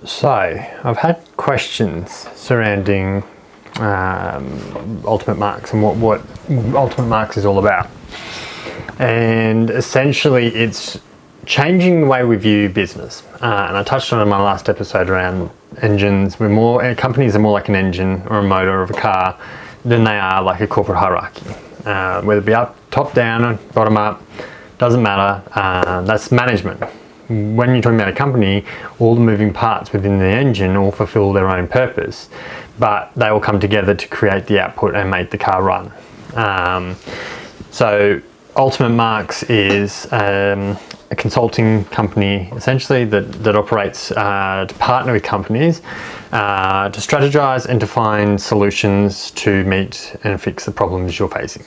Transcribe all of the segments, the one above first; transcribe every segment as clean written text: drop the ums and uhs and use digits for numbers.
So, I've had questions surrounding Ultimate Marks and what Ultimate Marks is all about. And essentially, it's changing the way we view business. And I touched on it in my last episode around engines. Companies are more like an engine or a motor of a car than they are like a corporate hierarchy. Whether it be up, top down, or bottom up, doesn't matter. That's management. When you're talking about a company, all the moving parts within the engine all fulfill their own purpose, but they all come together to create the output and make the car run. So Ultimate Marks is a consulting company essentially that operates to partner with companies to strategize and to find solutions to meet and fix the problems you're facing.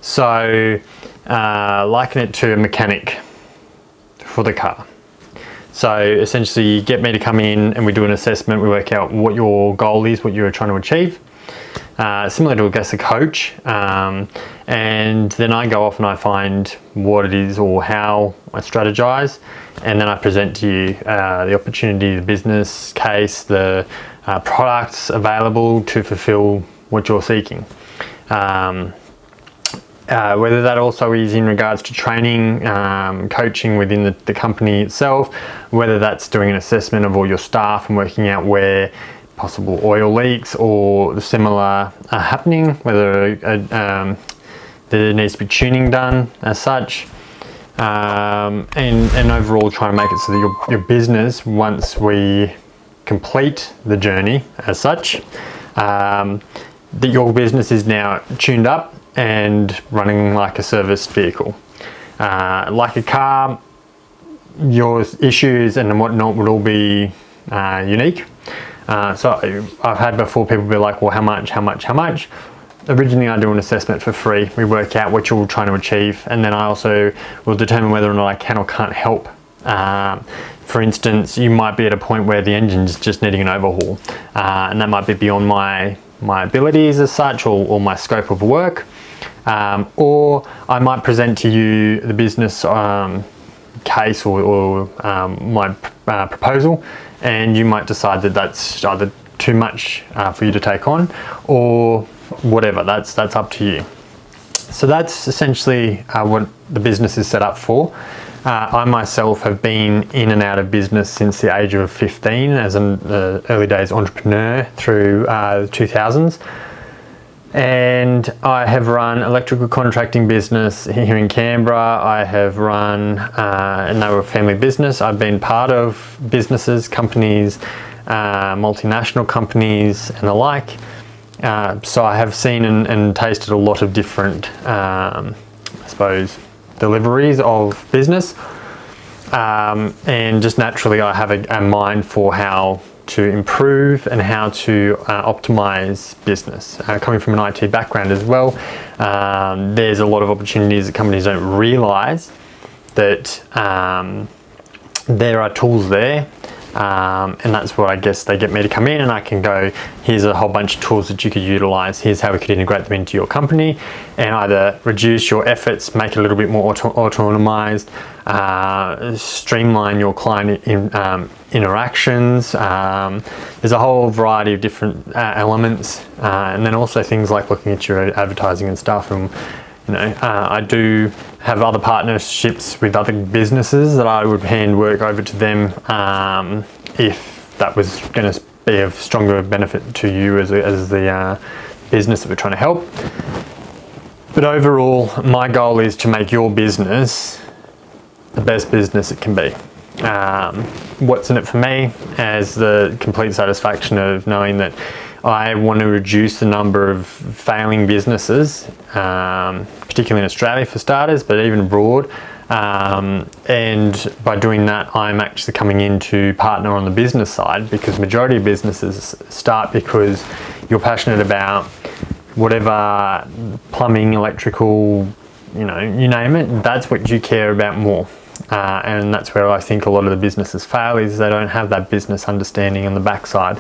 So liken it to a mechanic for the car. So essentially you get me to come in and we do an assessment, we work out what your goal is, what you're trying to achieve. Similar to, I guess, a coach. And then I go off and I find what it is or how I strategize. And then I present to you the opportunity, the business case, the products available to fulfill what you're seeking. Whether that also is in regards to training, coaching within the company itself, whether that's doing an assessment of all your staff and working out where possible oil leaks or similar are happening, whether there needs to be tuning done as such, and overall trying to make it so that your business, once we complete the journey as such, that your business is now tuned up and running like a serviced vehicle. Like a car, your issues and whatnot would all be unique. So I've had before people be like, well, how much? Originally I do an assessment for free. We work out what you're trying to achieve, and then I also will determine whether or not I can or can't help. For instance, you might be at a point where the engine's just needing an overhaul, and that might be beyond my abilities as such or my scope of work. Or I might present to you the business case or my proposal, and you might decide that that's either too much for you to take on or whatever. That's up to you. So that's essentially what the business is set up for. I myself have been in and out of business since the age of 15 as an early days entrepreneur through the 2000s. And I have run electrical contracting business here in Canberra. I have run, and they were a family business. I've been part of businesses, companies, multinational companies and the like. So I have seen and tasted a lot of different, I suppose, deliveries of business. And just naturally I have a mind for how to improve and how to optimize business. Coming from an IT background as well, there's a lot of opportunities that companies don't realize that there are tools there, and that's what I guess they get me to come in and I can go, here's a whole bunch of tools that you could utilize, here's how we could integrate them into your company and either reduce your efforts, make it a little bit more autonomized, streamline your client interactions. There's a whole variety of different elements, and then also things like looking at your advertising and stuff. And I do have other partnerships with other businesses that I would hand work over to them if that was going to be of stronger benefit to you as the business that we're trying to help. But overall, my goal is to make your business the best business it can be. What's in it for me as the complete satisfaction of knowing that I want to reduce the number of failing businesses, particularly in Australia for starters, but even abroad. And by doing that, I'm actually coming in to partner on the business side, because majority of businesses start because you're passionate about whatever plumbing, electrical, you name it, that's what you care about more. And that's where I think a lot of the businesses fail, is they don't have that business understanding on the backside.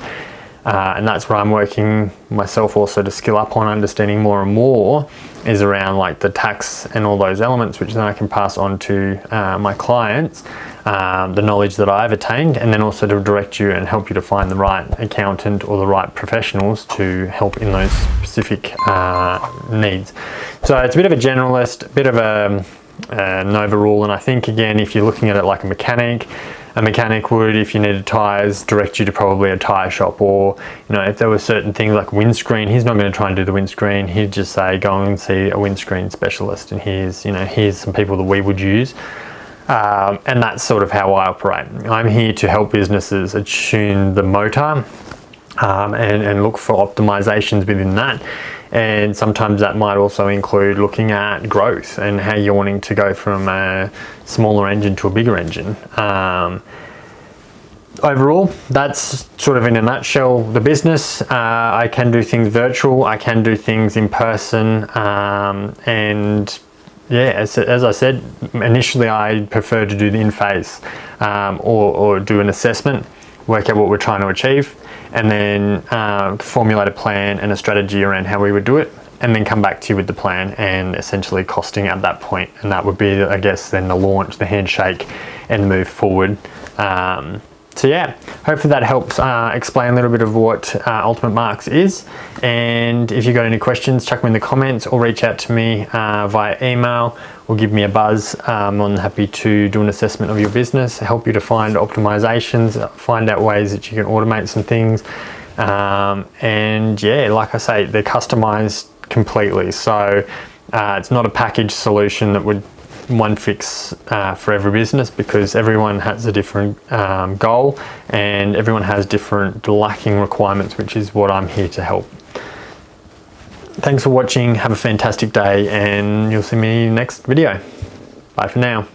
and that's where I'm working myself also to skill up on understanding more and more, is around like the tax and all those elements, which then I can pass on to my clients, the knowledge that I've attained, and then also to direct you and help you to find the right accountant or the right professionals to help in those specific needs. So it's a bit of a generalist, a bit of an overall, and I think again, if you're looking at it like a mechanic would, if you needed tyres, direct you to probably a tyre shop, or if there were certain things like windscreen, he's not going to try and do the windscreen. He'd just say go and see a windscreen specialist, and here's some people that we would use, and that's sort of how I operate. I'm here to help businesses attune the motor and look for optimizations within that. And sometimes that might also include looking at growth and how you're wanting to go from a smaller engine to a bigger engine. Overall, that's sort of in a nutshell the business. I can do things virtual, I can do things in person, and yeah, as I said, initially I prefer to do the in-phase or do an assessment, work out what we're trying to achieve, and then formulate a plan and a strategy around how we would do it, and then come back to you with the plan and essentially costing at that point. And that would be, I guess, then the launch, the handshake, and move forward. So yeah, hopefully that helps explain a little bit of what Ultimate Marks is. And if you've got any questions, chuck them in the comments or reach out to me via email or give me a buzz. I'm happy to do an assessment of your business, help you to find optimizations, find out ways that you can automate some things. And yeah, like I say, they're customized completely. So it's not a package solution that would one fix for every business, because everyone has a different goal and everyone has different lacking requirements, which is what I'm here to help. Thanks for watching, have a fantastic day, and you'll see me in the next video. Bye for now.